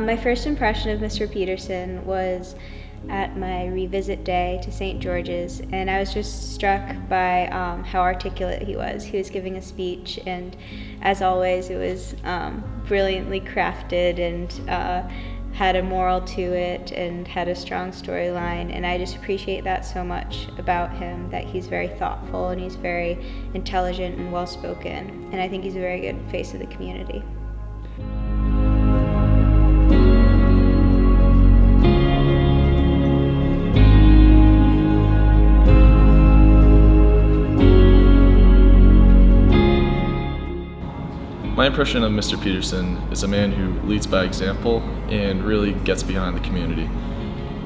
My first impression of Mr. Peterson was at my revisit day to St. George's, and I was just struck by how articulate he was. He was giving a speech, and as always, it was brilliantly crafted and had a moral to it and had a strong storyline, and I just appreciate that so much about him, that he's very thoughtful and he's very intelligent and well-spoken, and I think he's a very good face of the community. My impression of Mr. Peterson is a man who leads by example and really gets behind the community.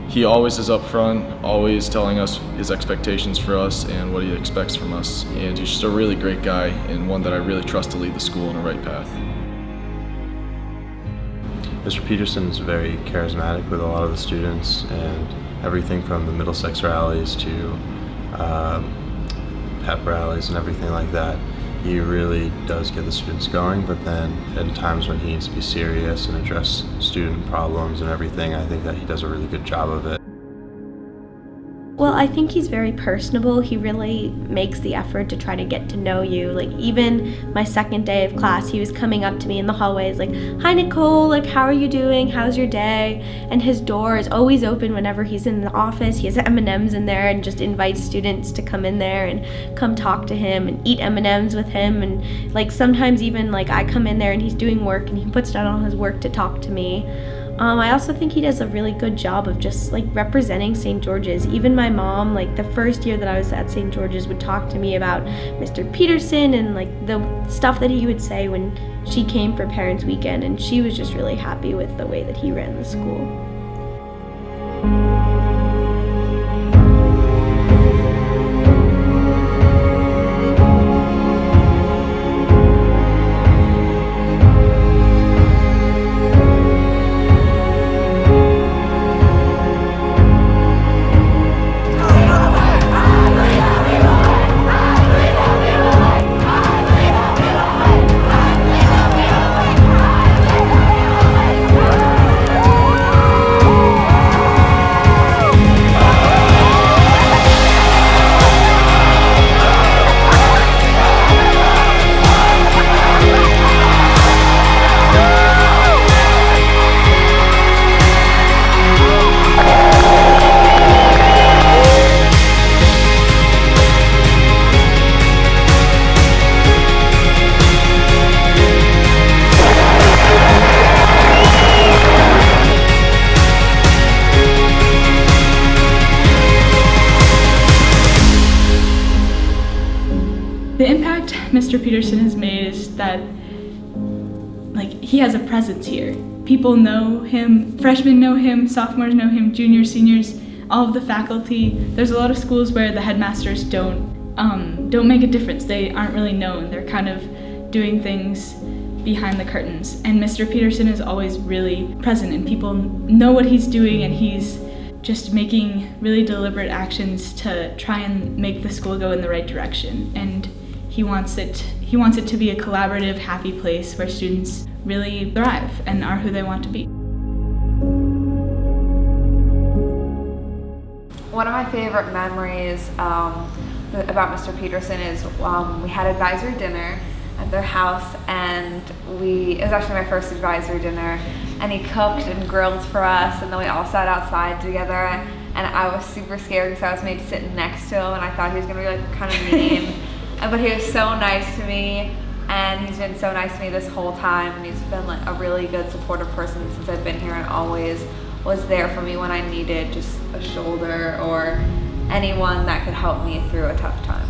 He always is up front, always telling us his expectations for us and what he expects from us, and he's just a really great guy and one that I really trust to lead the school in the right path. Mr. Peterson is very charismatic with a lot of the students, and everything from the Middlesex rallies to pep rallies and everything like that. He really does get the students going, but then at times when he needs to be serious and address student problems and everything, I think that he does a really good job of it. Well, I think he's very personable. He really makes the effort to try to get to know you. Like, even my second day of class, he was coming up to me in the hallways like, "Hi Nicole, like, how are you doing? How's your day?" And his door is always open whenever he's in the office. He has M&Ms in there and just invites students to come in there and come talk to him and eat M&Ms with him. And like sometimes even like I come in there and he's doing work and he puts down all his work to talk to me. I also think he does a really good job of just like representing St. George's. Even my mom, like the first year that I was at St. George's, would talk to me about Mr. Peterson and like the stuff that he would say when she came for Parents' Weekend, and she was just really happy with the way that he ran the school. The impact Mr. Peterson has made is that he has a presence here. People know him, freshmen know him, sophomores know him, juniors, seniors, all of the faculty. There's a lot of schools where the headmasters don't make a difference. They aren't really known. They're kind of doing things behind the curtains. And Mr. Peterson is always really present, and people know what he's doing, and he's just making really deliberate actions to try and make the school go in the right direction. And he wants it to be a collaborative, happy place where students really thrive and are who they want to be. One of my favorite memories about Mr. Peterson is we had advisory dinner at their house, and it was actually my first advisory dinner, and he cooked and grilled for us, and then we all sat outside together, and I was super scared because I was made to sit next to him, and I thought he was going to be like kind of mean. But he was so nice to me, and he's been so nice to me this whole time, and he's been like a really good supportive person since I've been here, and always was there for me when I needed just a shoulder or anyone that could help me through a tough time.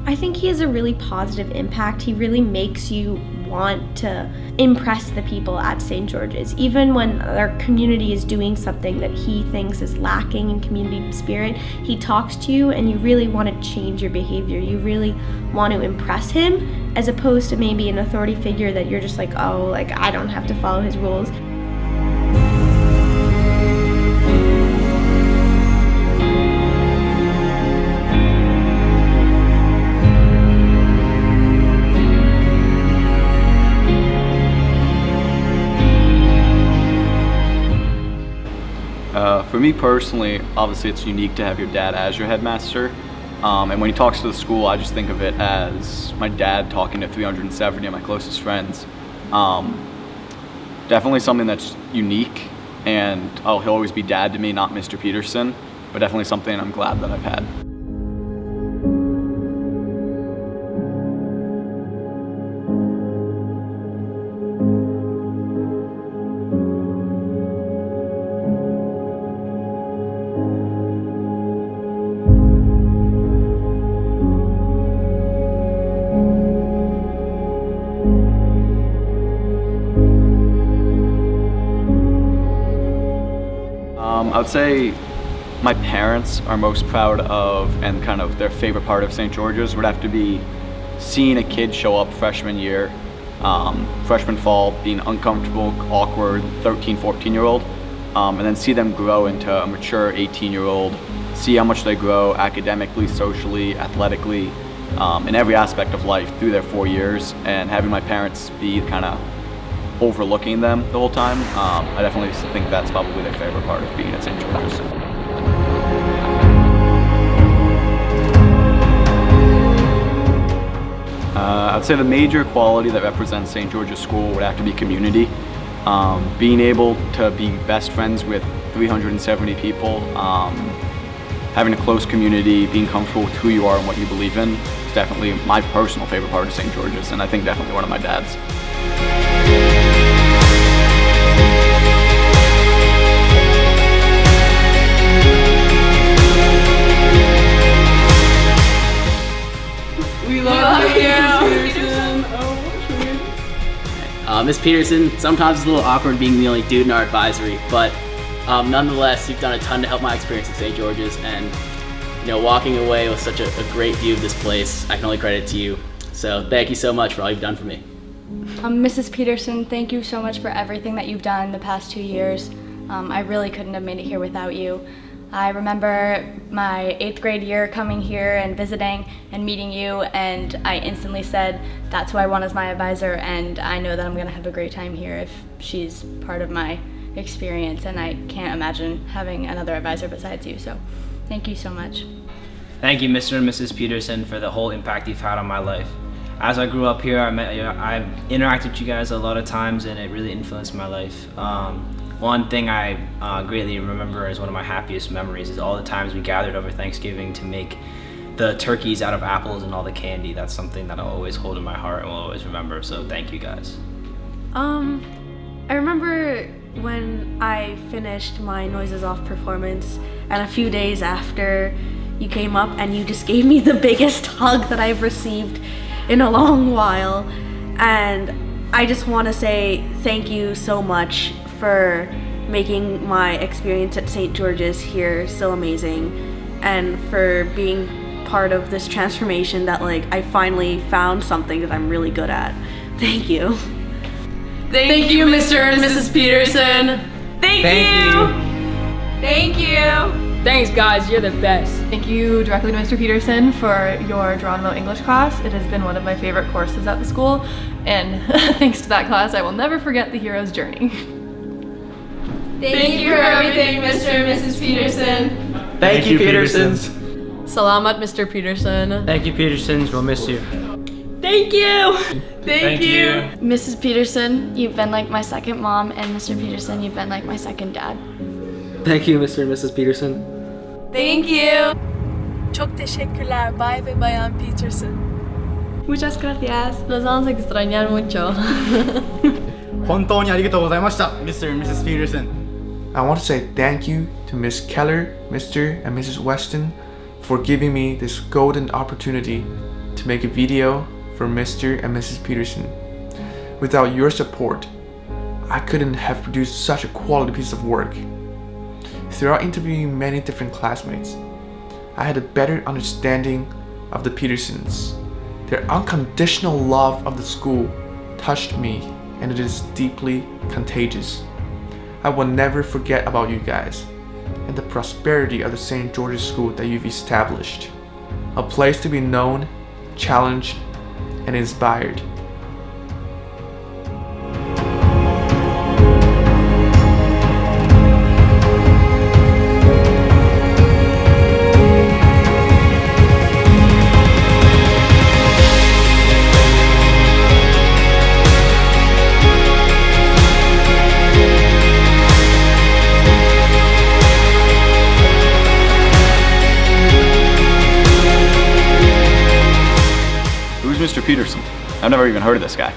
I think he has a really positive impact. He really makes you want to impress the people at St. George's. Even when our community is doing something that he thinks is lacking in community spirit, he talks to you and you really want to change your behavior. You really want to impress him, as opposed to maybe an authority figure that you're just like, oh, like I don't have to follow his rules. For me personally, obviously it's unique to have your dad as your headmaster. And when he talks to the school, I just think of it as my dad talking to 370 of my closest friends. Definitely something that's unique, and he'll always be dad to me, not Mr. Peterson, but definitely something I'm glad that I've had. I would say my parents are most proud of, and kind of their favorite part of St. George's would have to be seeing a kid show up freshman year, freshman fall, being uncomfortable, awkward 13, 14-year-old, and then see them grow into a mature 18-year-old, see how much they grow academically, socially, athletically, in every aspect of life through their 4 years, and having my parents be kind of overlooking them the whole time. I definitely think that's probably their favorite part of being at St. George's. I'd say the major quality that represents St. George's School would have to be community. Being able to be best friends with 370 people, having a close community, being comfortable with who you are and what you believe in is definitely my personal favorite part of St. George's, and I think definitely one of my dad's. We love you, Miss Peterson. Miss Peterson, sometimes it's a little awkward being the only dude in our advisory, but nonetheless, you've done a ton to help my experience at St. George's, and walking away with such a great view of this place, I can only credit it to you. So thank you so much for all you've done for me. Mrs. Peterson, thank you so much for everything that you've done the past 2 years. I really couldn't have made it here without you. I remember my 8th grade year coming here and visiting and meeting you, and I instantly said, that's who I want as my advisor, and I know that I'm gonna have a great time here if she's part of my experience, and I can't imagine having another advisor besides you, so thank you so much. Thank you, Mr. and Mrs. Peterson, for the whole impact you've had on my life. As I grew up here, I've interacted with you guys a lot of times, and it really influenced my life. One thing I greatly remember as one of my happiest memories is all the times we gathered over Thanksgiving to make the turkeys out of apples and all the candy. That's something that I'll always hold in my heart and will always remember, so thank you guys. I remember when I finished my Noises Off performance, and a few days after you came up and you just gave me the biggest hug that I've received in a long while, and I just want to say thank you so much for making my experience at St. George's here so amazing, and for being part of this transformation that I finally found something that I'm really good at. Thank you. Thank you, Mr. and Mrs. Peterson. Thank you. Thank you. Thanks, guys. You're the best. Thank you directly to Mr. Peterson for your Geronimo English class. It has been one of my favorite courses at the school, and thanks to that class, I will never forget the hero's journey. Thank you for everything, Mr. and Mrs. Peterson. Thank you, Petersons. Salamat, Mr. Peterson. Thank you, Petersons. We'll miss you. Thank you. Thank you. Mrs. Peterson, you've been like my second mom, and Mr. Peterson, you've been like my second dad. Thank you, Mr. and Mrs. Peterson. Thank you. Çok teşekkürler, Bay ve Bayan Peterson. Muchas gracias. Nos vamos a extrañar mucho. 本当にありがとうございました Mr. and Mrs. Peterson. I want to say thank you to Miss Keller, Mr. and Mrs. Weston for giving me this golden opportunity to make a video for Mr. and Mrs. Peterson. Without your support, I couldn't have produced such a quality piece of work. Throughout interviewing many different classmates, I had a better understanding of the Petersons. Their unconditional love of the school touched me, and it is deeply contagious. I will never forget about you guys and the prosperity of the St. George's School that you've established. A place to be known, challenged, and inspired. Who's Mr. Peterson? I've never even heard of this guy.